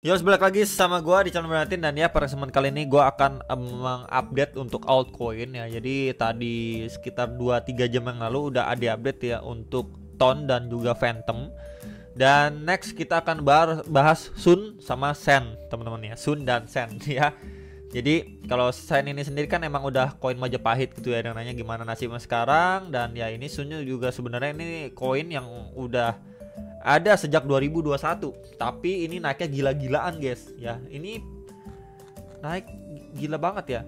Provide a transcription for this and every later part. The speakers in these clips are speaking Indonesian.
Yo, balik lagi sama gua di channel Bernatin. Dan ya, pada kesempatan kali ini gua akan mengupdate untuk altcoin ya. Jadi tadi sekitar 2-3 jam yang lalu udah ada update ya untuk Ton dan juga Phantom. Dan next kita akan bahas Sun sama Sen, teman-teman ya. Sun dan Sen ya. Jadi kalau Sen ini sendiri kan emang udah koin Majapahit gitu ya. Dan nanya gimana nasibnya sekarang. Dan ya ini Sunnya juga sebenarnya ini koin yang udah ada sejak 2021, tapi ini naiknya gila-gilaan guys ya. Ini naik gila banget ya.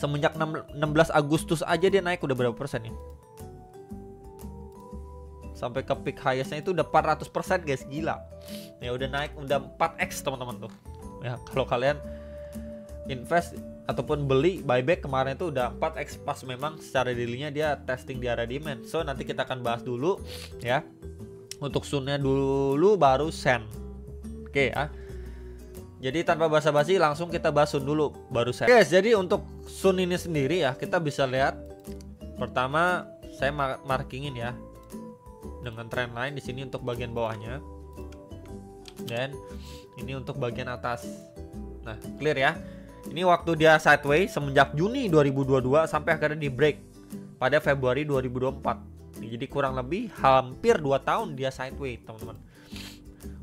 Semenjak 16 Agustus aja dia naik udah berapa persen ya? Sampai ke peak highestnya itu udah 400% guys, gila. Ya udah naik udah 4x teman-teman tuh. Ya kalau kalian invest ataupun beli buyback kemarin itu udah 4x pas memang secara daily-nya dia testing di area demand. So nanti kita akan bahas dulu ya. Untuk Sunnya dulu baru Sen. Oke ya. Jadi tanpa basa-basi langsung kita bahas Sun dulu baru Sen. Oke, jadi untuk Sun ini sendiri ya, kita bisa lihat pertama saya markingin ya dengan trend line di sini untuk bagian bawahnya. Dan ini untuk bagian atas. Nah, clear ya. Ini waktu dia sideways semenjak Juni 2022 sampai akhirnya di break pada Februari 2024. Jadi kurang lebih hampir 2 tahun dia sideways, teman-teman.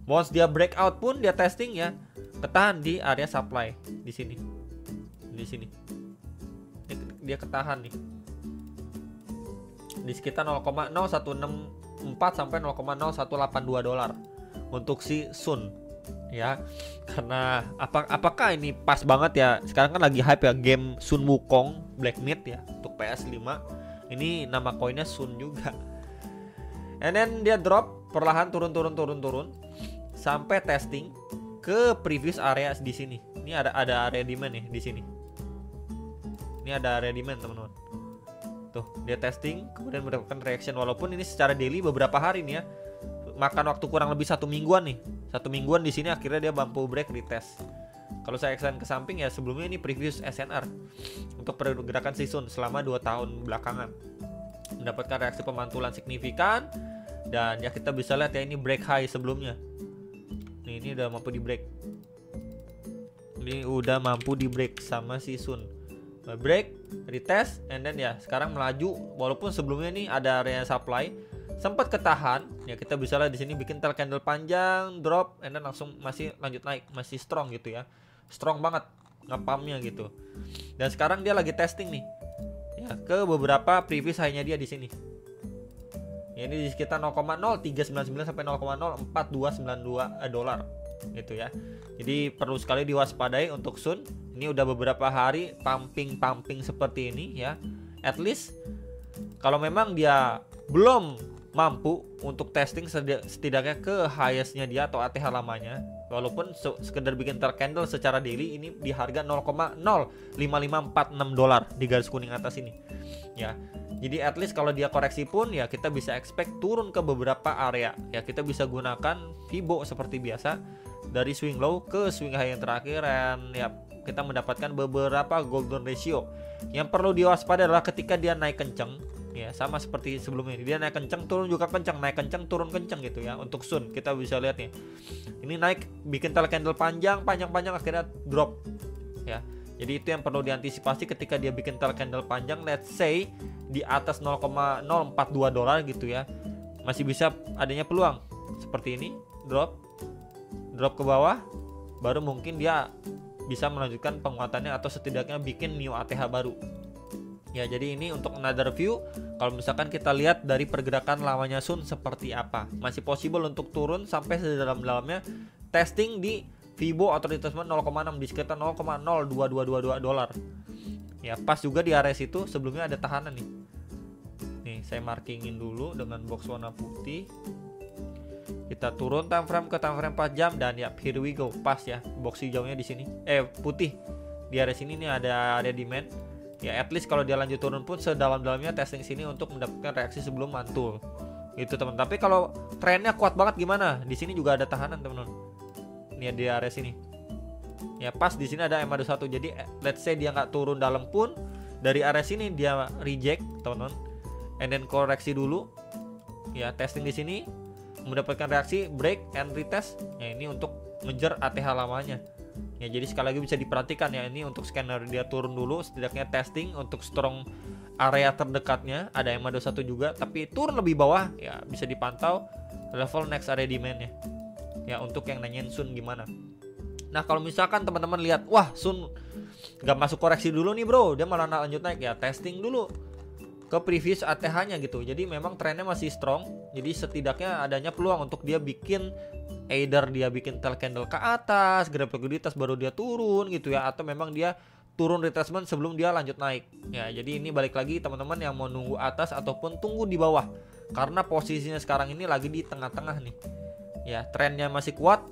Once dia breakout pun dia testing ya, ketahan di area supply di sini. Di sini. Dia ketahan nih. Di sekitar 0,0164 sampai 0,0182 dolar untuk si Sun ya. Karena apakah ini pas banget ya? Sekarang kan lagi hype ya game Sun Wukong Black Myth ya untuk PS5. Ini nama koinnya Sun juga. And then dia drop perlahan turun sampai testing ke previous area di sini. Ini ada area demand nih di sini. Ini ada area demand, teman-teman. Tuh, dia testing kemudian mendapatkan reaction walaupun ini secara daily beberapa hari nih ya. Makan waktu kurang lebih 1 mingguan nih. 1 mingguan di sini akhirnya dia mampu break retest. Kalau saya extend ke samping ya, sebelumnya ini previous SNR untuk pergerakan si Sun selama 2 tahun belakangan mendapatkan reaksi pemantulan signifikan. Dan ya kita bisa lihat ya, ini break high sebelumnya. Ini udah mampu di break. Ini udah mampu di break sama si Sun. Break, retest, and then ya sekarang melaju walaupun sebelumnya nih ada area supply sempat ketahan ya. Kita bisa lihat di sini bikin tail candle panjang, drop, and then langsung masih lanjut naik, masih strong gitu ya. Strong banget ngepamnya gitu. Dan sekarang dia lagi testing nih ya ke beberapa previous high-nya dia di sini. Ya, ini di sekitar 0,0399 sampai 0,04292 dolar gitu ya. Jadi perlu sekali diwaspadai untuk Sun. Ini udah beberapa hari pumping seperti ini ya. At least kalau memang dia belum mampu untuk testing setidaknya ke highest-nya dia atau ATH lamanya, walaupun sekedar bikin tail candle secara daily ini di harga 0,05546 dolar di garis kuning atas ini ya. Jadi at least kalau dia koreksi pun ya kita bisa expect turun ke beberapa area ya. Kita bisa gunakan Fibo seperti biasa dari swing low ke swing high yang terakhir, dan ya kita mendapatkan beberapa golden ratio. Yang perlu diwaspadai adalah ketika dia naik kenceng ya, sama seperti sebelumnya, dia naik kenceng turun juga kenceng, naik kenceng turun kenceng gitu ya. Untuk Sun kita bisa lihat nih, ini naik bikin tail candle panjang akhirnya drop ya. Jadi itu yang perlu diantisipasi ketika dia bikin tail candle panjang, let's say di atas 0,042 dolar gitu ya. Masih bisa adanya peluang seperti ini, drop ke bawah, baru mungkin dia bisa melanjutkan penguatannya atau setidaknya bikin new ATH baru. Ya, jadi ini untuk another view. Kalau misalkan kita lihat dari pergerakan lawannya Sun seperti apa, masih possible untuk turun sampai sedalam-dalamnya testing di Fibo atau retracement 0,6 di sekitar 0,02222 dolar. Ya, pas juga di area situ sebelumnya ada tahanan nih. Nih, saya markingin dulu dengan box warna putih. Kita turun time frame ke time frame 4 jam dan ya here we go. Pas ya box hijaunya di sini. Putih. Di area sini nih ada demand. Ya at least kalau dia lanjut turun pun sedalam-dalamnya testing sini untuk mendapatkan reaksi sebelum mantul. Itu teman. Tapi kalau trennya kuat banget gimana? Di sini juga ada tahanan, teman-teman. Ini di area sini. Ya pas di sini ada MA21. Jadi let's say dia nggak turun dalam pun dari area sini dia reject, teman-teman. And then koreksi dulu. Ya testing di sini mendapatkan reaksi break and retest. Ya ini untuk ngejar ATH lamanya. Ya, jadi sekali lagi bisa diperhatikan ya, ini untuk scanner dia turun dulu, setidaknya testing untuk strong area terdekatnya. Ada EMA 21 juga, tapi turun lebih bawah ya bisa dipantau level next area demand-nya. Ya, untuk yang nanyain Sun gimana. Nah, kalau misalkan teman-teman lihat, wah Sun gak masuk koreksi dulu nih bro, dia malah lanjut naik, ya testing dulu ke previous ATH-nya gitu. Jadi memang trennya masih strong. Jadi setidaknya adanya peluang untuk dia bikin, either dia bikin tail candle ke atas, grab liquiditas baru dia turun gitu ya, atau memang dia turun retracement sebelum dia lanjut naik. Ya, jadi ini balik lagi teman-teman yang mau nunggu atas ataupun tunggu di bawah. Karena posisinya sekarang ini lagi di tengah-tengah nih. Ya, trennya masih kuat,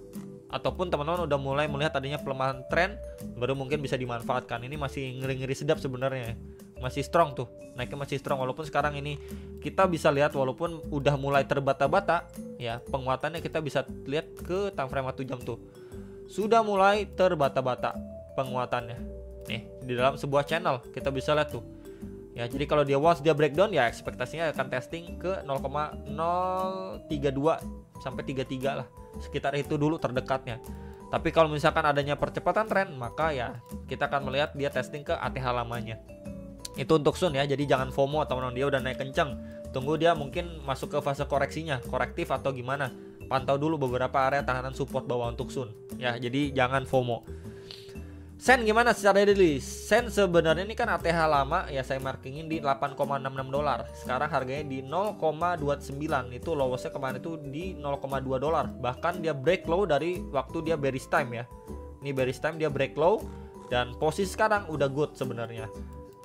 ataupun teman-teman udah mulai melihat adanya pelemahan tren, baru mungkin bisa dimanfaatkan. Ini masih ngeri-ngeri sedap sebenarnya, masih strong tuh, naiknya masih strong. Walaupun sekarang ini kita bisa lihat walaupun udah mulai terbata-bata ya, penguatannya kita bisa lihat ke time frame 1 jam tuh sudah mulai terbata-bata penguatannya nih di dalam sebuah channel, kita bisa lihat tuh ya. Jadi kalau dia once dia breakdown ya ekspektasinya akan testing ke 0,032 sampai 33 lah, sekitar itu dulu terdekatnya. Tapi kalau misalkan adanya percepatan tren, maka ya kita akan melihat dia testing ke ATH lamanya. Itu untuk Sun ya, jadi jangan FOMO teman-teman, dia udah naik kenceng, tunggu dia mungkin masuk ke fase koreksinya, korektif atau gimana. Pantau dulu beberapa area tahanan support bawah untuk Sun ya, jadi jangan FOMO. Sen gimana secara daily? Sen sebenarnya ini kan ATH lama ya, saya markingin di 8,66 dolar. Sekarang harganya di 0,29. Itu lowestnya kemarin itu di 0,2 dolar. Bahkan dia break low dari waktu dia bearish time ya. Ini bearish time dia break low, dan posisi sekarang udah good sebenarnya.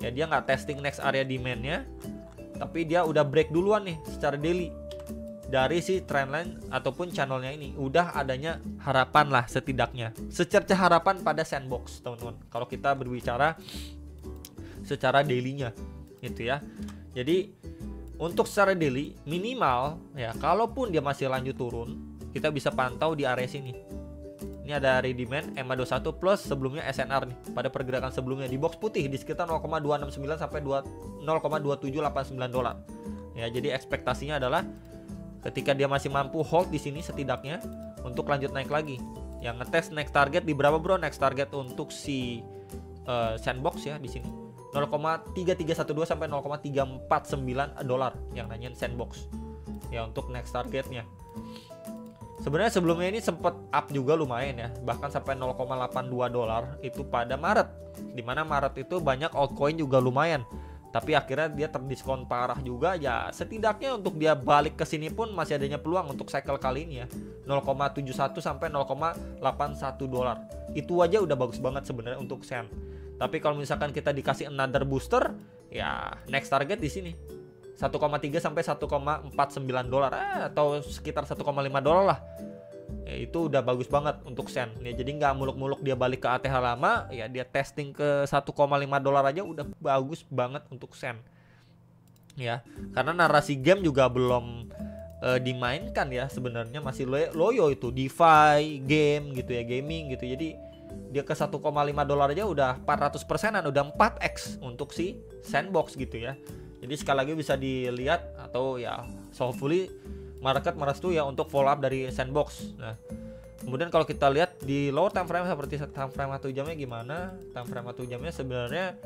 Ya, dia nggak testing next area demand-nya, tapi dia udah break duluan nih secara daily dari si trendline ataupun channelnya ini. Udah adanya harapan lah setidaknya, secerca harapan pada sandbox teman-teman, kalau kita berbicara secara daily-nya gitu ya. Jadi untuk secara daily minimal ya, kalaupun dia masih lanjut turun, kita bisa pantau di area sini. Ini ada area demand EMA 21 plus sebelumnya SNR nih pada pergerakan sebelumnya di box putih di sekitar 0,269 sampai 0,2789 dolar. Ya, jadi ekspektasinya adalah ketika dia masih mampu hold di sini setidaknya untuk lanjut naik lagi. Yang ngetes next target di berapa bro? Next target untuk si sandbox ya di sini 0,3312 sampai 0,349 dolar yang nanyain sandbox. Ya, untuk next targetnya. Sebenarnya sebelumnya ini sempat up juga lumayan ya, bahkan sampai 0,82 dolar itu pada Maret. Dimana Maret itu banyak altcoin juga lumayan, tapi akhirnya dia terdiskon parah juga ya. Setidaknya untuk dia balik ke sini pun masih adanya peluang untuk cycle kali ini ya, 0,71 sampai 0,81 dolar. Itu aja udah bagus banget sebenarnya untuk Sen. Tapi kalau misalkan kita dikasih another booster ya, next target di sini 1,3 sampai 1,49 dolar atau sekitar 1,5 dolar lah. Ya, itu udah bagus banget untuk Sen. Ya, jadi nggak muluk-muluk dia balik ke ATH lama, ya dia testing ke 1,5 dolar aja udah bagus banget untuk Sen. Ya, karena narasi game juga belum dimainkan ya, sebenarnya masih loyo itu DeFi game gitu ya, gaming gitu. Jadi dia ke 1,5 dolar aja udah 400%-an, udah 4x untuk si sandbox gitu ya. Jadi sekali lagi bisa dilihat atau ya, so hopefully market merestui ya untuk follow up dari sandbox. Nah, kemudian kalau kita lihat di lower time frame seperti time frame 1 jamnya gimana? Time frame 1 jamnya sebenarnya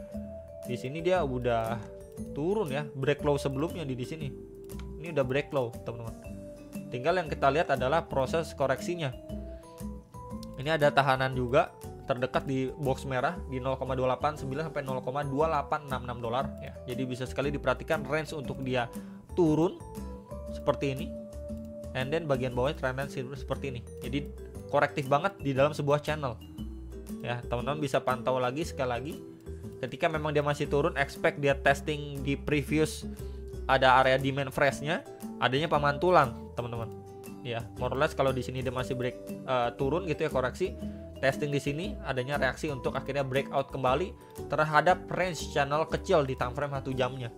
di sini dia udah turun ya, break low sebelumnya di sini. Ini udah break low, teman-teman. Tinggal yang kita lihat adalah proses koreksinya. Ini ada tahanan juga terdekat di box merah di 0,289 sampai 0,2866 dolar ya. Jadi bisa sekali diperhatikan range untuk dia turun seperti ini, and then bagian bawahnya trendline seperti ini. Jadi korektif banget di dalam sebuah channel ya. Teman-teman bisa pantau lagi sekali lagi. Ketika memang dia masih turun, expect dia testing di previous ada area demand freshnya, adanya pemantulan teman-teman ya. More or less kalau di sini dia masih break turun gitu ya, koreksi, testing di sini adanya reaksi untuk akhirnya breakout kembali terhadap range channel kecil di time frame 1 jamnya.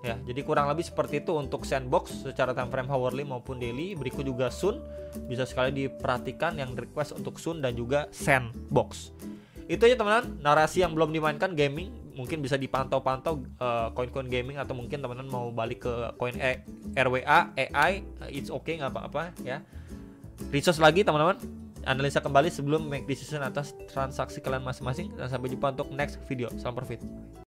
Ya, jadi kurang lebih seperti itu untuk sandbox secara time frame hourly maupun daily. Berikut juga Sun, bisa sekali diperhatikan yang request untuk Sun dan juga sandbox. Itu aja teman-teman, narasi yang belum dimainkan gaming mungkin bisa dipantau-pantau koin-koin gaming, atau mungkin teman-teman mau balik ke koin RWA, AI, it's okay, nggak apa-apa ya. Research lagi teman-teman. analisa kembali sebelum make decision atas transaksi kalian masing-masing. Dan sampai jumpa untuk next video. Salam profit.